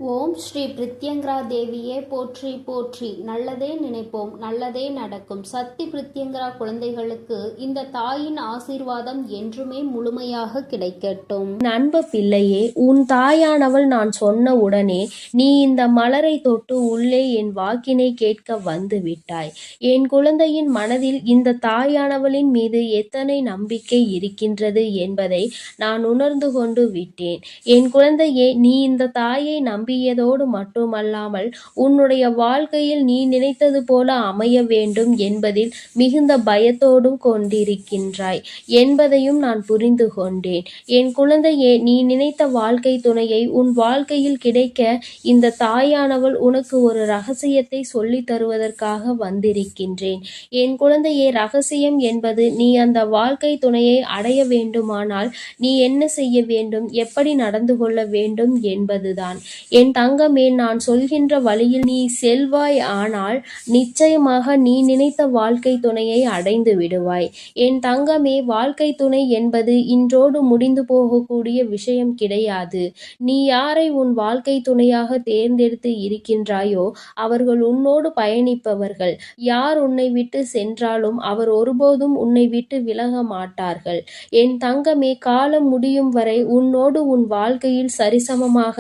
ஓம் ஸ்ரீ பிரித்யங்கரா தேவியே போற்றி போற்றி. நல்லதே நினைப்போம், நல்லதே நடக்கும். சக்தி பிரித்யங்கரா குழந்தைகளுக்கு இந்த தாயின் ஆசீர்வாதம் என்றுமே முழுமையாக கிடைக்கட்டும். அன்பு பிள்ளையே, உன் தாயானவள் நான் சொன்ன உடனே நீ இந்த மலரை தொட்டு உள்ளே என் வாக்கினை கேட்க வந்து விட்டாய். என் குழந்தையின் மனதில் இந்த தாயானவளின் மீது எத்தனை நம்பிக்கை இருக்கின்றது என்பதை நான் உணர்ந்து கொண்டு விட்டேன். என் குழந்தையே, நீ இந்த தாயை நம்பியதோடு மட்டுமல்லாமல் உன்னுடைய வாழ்க்கையில் நீ நினைத்தது போல அமைய வேண்டும் என்பதில் மிகுந்த பயத்தோடும் கொண்டிருக்கின்றாய் என்பதையும் நான் புரிந்து கொண்டேன். என் குழந்தையே, நீ நினைத்த வாழ்க்கை துணையை உன் வாழ்க்கையில் கிடைக்க இந்த தாயானவள் உனக்கு ஒரு ரகசியத்தை சொல்லித் தருவதற்காக வந்திருக்கின்றேன். என் குழந்தையே, ரகசியம் என்பது நீ அந்த வாழ்க்கை துணையை அடைய வேண்டுமானால் நீ என்ன செய்ய வேண்டும், எப்படி நடந்து கொள்ள வேண்டும் என்பதுதான். என் தங்கமே, நான் சொல்கின்ற வழியில் நீ செல்வாய், ஆனால் நிச்சயமாக நீ நினைத்த வாழ்க்கை துணையை அடைந்து விடுவாய். என் தங்கமே, வாழ்க்கை துணை என்பது இன்றோடு முடிந்து போகக்கூடிய விஷயம் கிடையாது. நீ யாரை உன் வாழ்க்கை துணையாக தேர்ந்தெடுத்து இருக்கின்றாயோ அவர்கள் உன்னோடு பயணிப்பவர்கள். யார் உன்னை விட்டு சென்றாலும் அவர் ஒருபோதும் உன்னை விட்டு விலக மாட்டார்கள். என் தங்கமே, காலம் முடியும் வரை உன்னோடு உன் வாழ்க்கையில் சரிசமமாக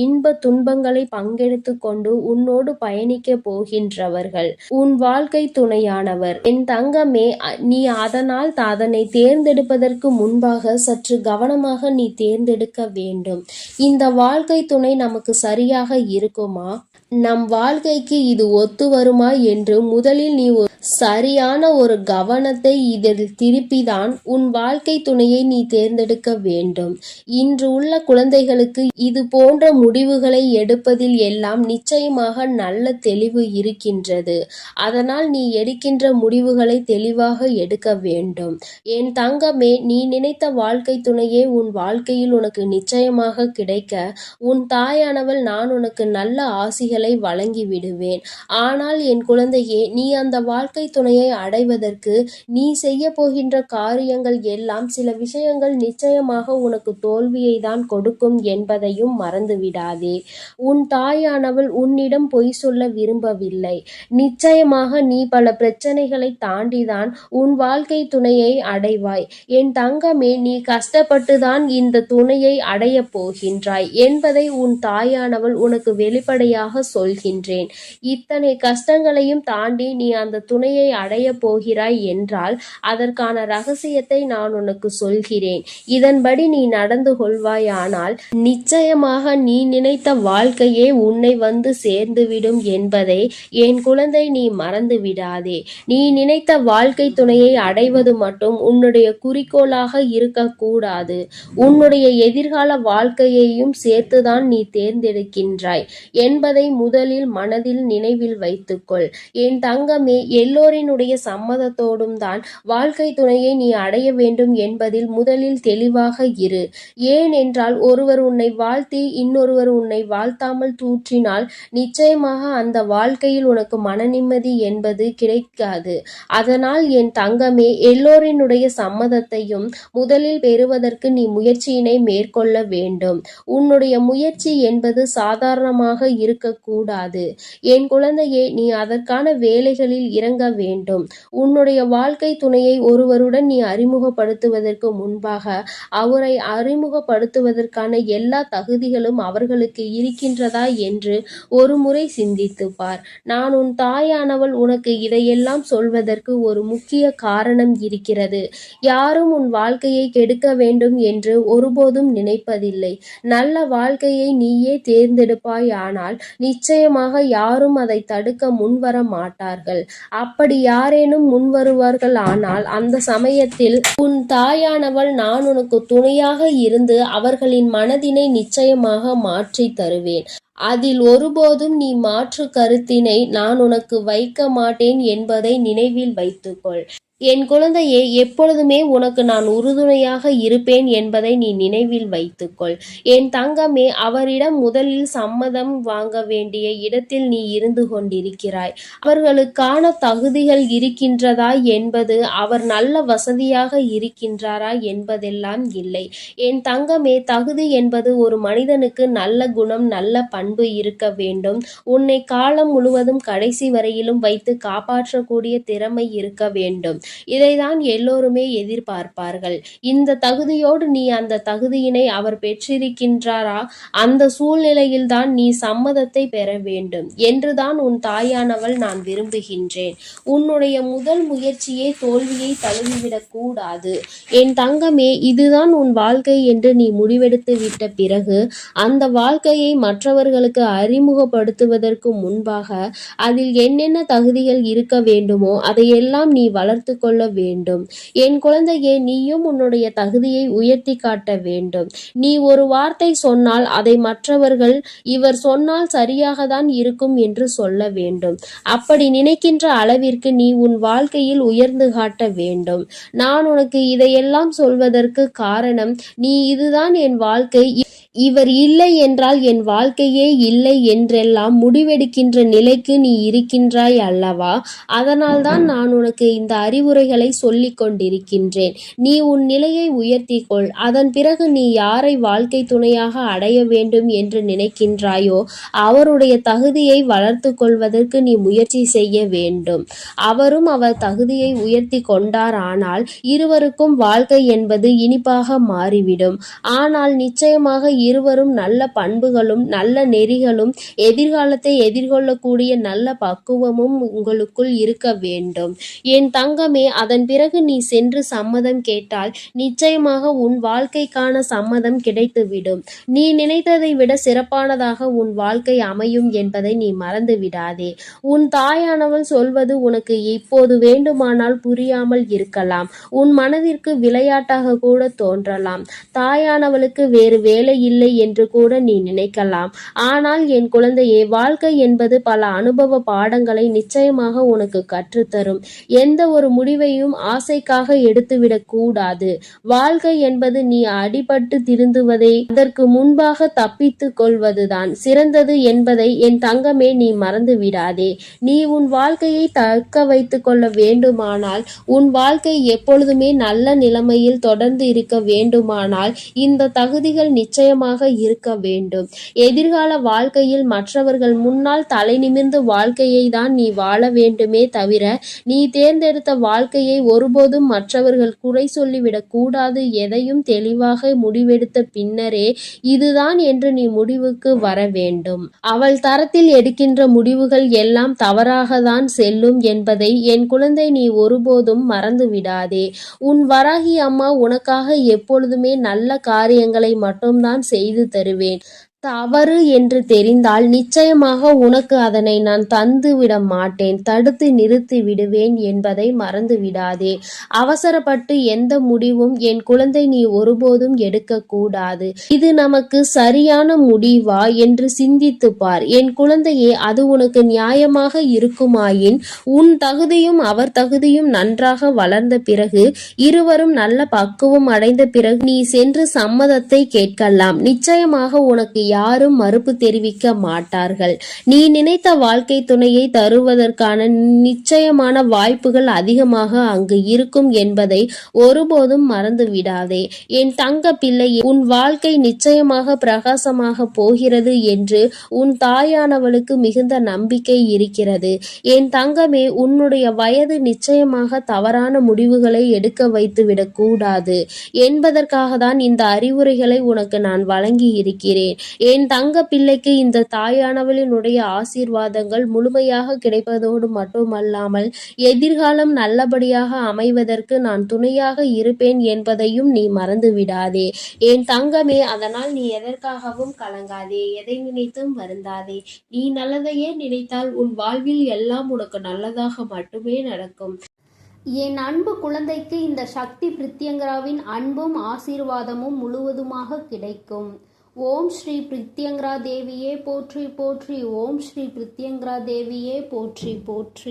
இன்ப துன்பங்களை பங்கெடுத்து கொண்டு உன்னோடு பயணிக்க போகின்றவர்கள் உன் வாழ்க்கை துணையானவர். என் தங்கமே, நீ அதனால் அதனை தேர்ந்தெடுப்பதற்கு முன்பாக சற்று கவனமாக நீ தேர்ந்தெடுக்க வேண்டும். இந்த வாழ்க்கை துணை நமக்கு சரியாக இருக்குமா, நம் வாழ்க்கைக்கு இது ஒத்து வருமா என்று முதலில் நீ சரியான ஒரு கவனத்தை இதில் திருப்பிதான் உன் வாழ்க்கை துணையை நீ தேர்ந்தெடுக்க வேண்டும். இன்று உள்ள குழந்தைகளுக்கு இது போன்ற முடிவுகளை எடுப்பதில் எல்லாம் நிச்சயமாக நல்ல தெளிவு இருக்கின்றது. அதனால் நீ எடுக்கின்ற முடிவுகளை தெளிவாக எடுக்க வேண்டும். என் தங்கமே, நீ நினைத்த வாழ்க்கை துணையே உன் வாழ்க்கையில் உனக்கு நிச்சயமாக கிடைக்க உன் தாயானவள் நான் உனக்கு நல்ல ஆசிகளை வழங்கி விடுவேன். ஆனால் என் குழந்தையே, நீ அந்த வாழ்க்கை துணையை அடைவதற்கு நீ செய்ய போகின்ற காரியங்கள் எல்லாம் சில விஷயங்கள் நிச்சயமாக உனக்கு தோல்வியை தான் கொடுக்கும் என்பதையும் மறந்து விடாதே. உன் தாயானவள் உன்னிடம் பொய் சொல்ல விரும்பவில்லை. நிச்சயமாக நீ பல பிரச்சனைகளை தாண்டிதான் உன் வாழ்க்கை துணையை அடைவாய். என் தங்கமே, நீ கஷ்டப்பட்டுதான் இந்த துணையை அடைய போகின்றாய் என்பதை உன் தாயானவள் உனக்கு வெளிப்படையாக சொல்கின்றேன். இத்தனை கஷ்டங்களையும் தாண்டி நீ அந்த துணையை அடைய போகிறாய் என்றால் அதற்கான ரகசியத்தை நான் உனக்கு சொல்கிறேன். இதன்படி நீ நடந்து கொள்வாயானால் நிச்சயமாக நீ நினைத்த வாழ்க்கையே உன்னை வந்து சேர்ந்துவிடும் என்பதை என் குழந்தை நீ மறந்து விடாதே. நீ நினைத்த வாழ்க்கை துணையை அடைவது மட்டும் உன்னுடைய குறிக்கோளாக இருக்கக்கூடாது. உன்னுடைய எதிர்கால வாழ்க்கையையும் சேர்த்துதான் நீ தேர்ந்தெடுக்கின்றாய் என்பதை முதலில் மனதில் நினைவில் வைத்துக்கொள். என் தங்கமே, எல்லோரினுடைய சம்மதத்தோடும் தான் வாழ்க்கை துணையை நீ அடைய வேண்டும் என்பதில் முதலில் தெளிவாக இரு. ஏன் என்றால் ஒருவர் உன்னை வாழ்த்தி இன்னொருவர் உன்னை வாழ்த்தாமல் தூற்றினால் நிச்சயமாக அந்த வாழ்க்கையில் உனக்கு மன நிம்மதி என்பது கிடைக்காது. அதனால் என் தங்கமே, எல்லோரினுடைய சம்மதத்தையும் முதலில் பெறுவதற்கு நீ முயற்சியினை மேற்கொள்ள வேண்டும். உன்னுடைய முயற்சி என்பது சாதாரணமாக இருக்கக்கூடாது. என் குழந்தையே, நீ அதற்கான வேலைகளில் இறங்க வேண்டும். உன்னுடைய வாழ்க்கை துணையை ஒருவருடன் நீ அறிமுகப்படுத்துவதற்கு முன்பாக அவரை அறிமுகப்படுத்துவதற்கான எல்லா தகுதிகளும் அவர்களுக்கு இருக்கின்றதா என்று ஒரு முறை சிந்தித்து பார். நான் உன் தாயானவள் உனக்கு இதையெல்லாம் சொல்வதற்கு ஒரு முக்கிய காரணம் இருக்கிறது. யாரும் உன் வாழ்க்கையை கெடுக்க வேண்டும் என்று ஒருபோதும் நினைப்பதில்லை. நல்ல வாழ்க்கையை நீயே தேர்ந்தெடுப்பாய், ஆனால் நிச்சயமாக யாரும் அதை தடுக்க முன்வர மாட்டார்கள். அப்படி யாரேனும் முன்வருவார்கள் ஆனால் அந்த சமயத்தில் உன் தாயானவள் நான் உனக்கு துணையாக இருந்து அவர்களின் மனதினை நிச்சயமாக மாற்றி தருவேன். அதில் ஒருபோதும் நீ மாற்று கருத்தினை நான் உனக்கு வைக்க மாட்டேன் என்பதை நினைவில் வைத்துக்கொள். என் குழந்தையே, எப்பொழுதுமே உனக்கு நான் உறுதுணையாக இருப்பேன் என்பதை நீ நினைவில் வைத்துக்கொள். என் தங்கமே, அவரிடம் முதலில் சம்மதம் வாங்க வேண்டிய இடத்தில் நீ இருந்து கொண்டிருக்கிறாய். அவர்களுக்கான தகுதிகள் இருக்கின்றதா என்பது, அவர் நல்ல வசதியாக இருக்கின்றாரா என்பதெல்லாம் இல்லை. என் தங்கமே, தகுதி என்பது ஒரு மனிதனுக்கு நல்ல குணம், நல்ல பண்பு இருக்க வேண்டும். உன்னை காலம் முழுவதும் கடைசி வரையிலும் வைத்து காப்பாற்றக்கூடிய திறமை இருக்க வேண்டும். இதைதான் எல்லோருமே எதிர்பார்ப்பார்கள். இந்த தகுதியோடு நீ அந்த தகுதியினை அவர் பெற்றிருக்கின்றாரா, அந்த சூழ்நிலையில்தான் நீ சம்மதத்தை பெற வேண்டும் என்றுதான் உன் தாயானவள் நான் விரும்புகின்றேன். உன்னுடைய முதல் முயற்சியே தோல்வியை தழுவிவிடக் கூடாது. என் தங்கமே, இதுதான் உன் வாழ்க்கை என்று நீ முடிவெடுத்து விட்ட பிறகு அந்த வாழ்க்கையை மற்றவர்களுக்கு அறிமுகப்படுத்துவதற்கு முன்பாக அதில் என்னென்ன தகுதிகள் இருக்க வேண்டுமோ அதையெல்லாம் நீ வளர்த்து கொள்ள வேண்டும். என் குழந்தையே, நீயும் உன்னுடைய தகுதியை உயர்த்தி காட்ட வேண்டும். நீ ஒரு வார்த்தை சொன்னால் அதை மற்றவர்கள் இவர் சொன்னால் சரியாகத்தான் இருக்கும் என்று சொல்ல வேண்டும். அப்படி நினைக்கின்ற அளவிற்கு நீ உன் வாழ்க்கையில் உயர்ந்து காட்ட வேண்டும். நான் உனக்கு இதையெல்லாம் சொல்வதற்கு காரணம், நீ இதுதான் என் வாழ்க்கை, இவர் இல்லை என்றால் என் வாழ்க்கையே இல்லை என்றெல்லாம் முடிவெடுக்கின்ற நிலைக்கு நீ இருக்கின்றாய் அல்லவா? அதனால்தான் நான் உனக்கு இந்த அறிவுரைகளை சொல்லிக் கொண்டிருக்கின்றேன். நீ உன் நிலையை உயர்த்திக்கொள். அதன் பிறகு நீ யாரை வாழ்க்கை துணையாக அடைய வேண்டும் என்று நினைக்கின்றாயோ அவருடைய தகுதியை வளர்த்து கொள்வதற்கு நீ முயற்சி செய்ய வேண்டும். அவரும் அவர் தகுதியை உயர்த்தி கொண்டார் ஆனால் இருவருக்கும் வாழ்க்கை என்பது இனிப்பாக மாறிவிடும். ஆனால் நிச்சயமாக இருவரும் நல்ல பண்புகளும் நல்ல நெறிகளும் எதிர்காலத்தை எதிர்கொள்ளக்கூடிய நல்ல பக்குவமும் உங்களுக்குள் இருக்க வேண்டும். என் தங்கமே, அதன் பிறகு நீ சென்று சம்மதம் கேட்டால் நிச்சயமாக உன் வாழ்க்கைக்கான சம்மதம் கிடைத்துவிடும். நீ நினைத்ததை விட சிறப்பானதாக உன் வாழ்க்கை அமையும் என்பதை நீ மறந்து விடாதே. உன் தாயானவள் சொல்வது உனக்கு இப்போது வேண்டுமானால் புரியாமல் இருக்கலாம். உன் மனதிற்கு விளையாட்டாக கூட தோன்றலாம். தாயானவளுக்கு வேறு வேலை இல்லை என்று கூட நீ நினைக்கலாம். ஆனால் என் குழந்தையே, வாழ்க்கை என்பது பல அனுபவ பாடங்களை நிச்சயமாக உனக்கு கற்றுத்தரும். எந்த ஒரு முடிவையும் ஆசைக்காக எடுத்துவிடக் கூடாது. வாழ்க்கை என்பது நீ அடிபட்டு திருந்துவதை அதற்கு முன்பாக தப்பித்துக் கொள்வதுதான் சிறந்தது என்பதை என் தங்கமே நீ மறந்து விடாதே. நீ உன் வாழ்க்கையை தக்க வைத்துக் கொள்ள வேண்டுமானால், உன் வாழ்க்கை எப்பொழுதுமே நல்ல நிலைமையில் தொடர்ந்து இருக்க வேண்டுமானால் இந்த தகுதிகள் நிச்சயமாக இருக்க வேண்டும். எதிர்கால வாழ்க்கையில் மற்றவர்கள் முன்னால் தலை நிமிர்ந்து வாழ்க்கையை தான் நீ வாழ வேண்டுமே தவிர, நீ தேர்ந்தெடுத்த வாழ்க்கையை ஒருபோதும் மற்றவர்கள் குறை சொல்லிவிடக் கூடாது. எதையும் தெளிவாக முடிவெடுத்த பின்னரே இதுதான் என்று நீ முடிவுக்கு வர வேண்டும். அவள் தரத்தில் எடுக்கின்ற முடிவுகள் எல்லாம் தவறாகத்தான் செல்லும் என்பதை என் குழந்தை நீ ஒருபோதும் மறந்து விடாதே. உன் வராகி அம்மா உனக்காக எப்பொழுதுமே நல்ல காரியங்களை மட்டும்தான் செய்து தருவேன். தவறு என்று தெரிந்தால் நிச்சயமாக உனக்கு அதனை நான் தந்து விட மாட்டேன், தடுத்து நிறுத்தி விடுவேன் என்பதை மறந்து விடாதே. அவசரப்பட்டு எந்த முடிவும் என் குழந்தை நீ ஒருபோதும் எடுக்கக்கூடாது. இது நமக்கு சரியான முடிவா என்று சிந்தித்து பார். என் குழந்தையே, அது உனக்கு நியாயமாக இருக்குமாயின் உன் தகுதியும் அவர் தகுதியும் நன்றாக வளர்ந்த பிறகு, இருவரும் நல்ல பக்குவம் அடைந்த பிறகு நீ சென்று சம்மதத்தை கேட்கலாம். நிச்சயமாக உனக்கு யாரும் மறுப்பு தெரிவிக்க மாட்டார்கள். நீ நினைத்த வாழ்க்கை துணையை தருவதற்கான நிச்சயமான வாய்ப்புகள் அதிகமாக அங்கு இருக்கும் என்பதை ஒருபோதும் மறந்து விடாதே. என் தங்க பிள்ளையே, உன் வாழ்க்கை நிச்சயமாக பிரகாசமாக போகிறது என்று உன் தாயானவளுக்கு மிகுந்த நம்பிக்கை இருக்கிறது. என் தங்கமே, உன்னுடைய வயது நிச்சயமாக தவறான முடிவுகளை எடுக்க வைத்துவிடக் கூடாது என்பதற்காக தான் இந்த அறிவுரைகளை உனக்கு நான் வழங்கி இருக்கிறேன். என் தங்க பிள்ளைக்கு இந்த தாயானவளினுடைய ஆசீர்வாதங்கள் முழுமையாக கிடைப்பதோடு மட்டுமல்லாமல் எதிர்காலம் நல்லபடியாக அமைவதற்கு நான் துணையாக இருப்பேன் என்பதையும் நீ மறந்து விடாதே. என் தங்கமே, அதனால் நீ எதற்காகவும் கலங்காதே, எதை நினைத்தும் வருந்தாதே. நீ நல்லதையே நினைத்தால் உன் வாழ்வில் எல்லாம் உனக்கு நல்லதாக மட்டுமே நடக்கும். என் அன்பு குழந்தைக்கு இந்த சக்தி பிரித்யங்கராவின் அன்பும் ஆசீர்வாதமும் முழுவதுமாக கிடைக்கும். ஓம் ஸ்ரீ பிரித்யங்கரா தேவியே போற்றி போற்றி. ஓம் ஸ்ரீ பிரித்யங்கரா தேவியே போற்றி போற்றி.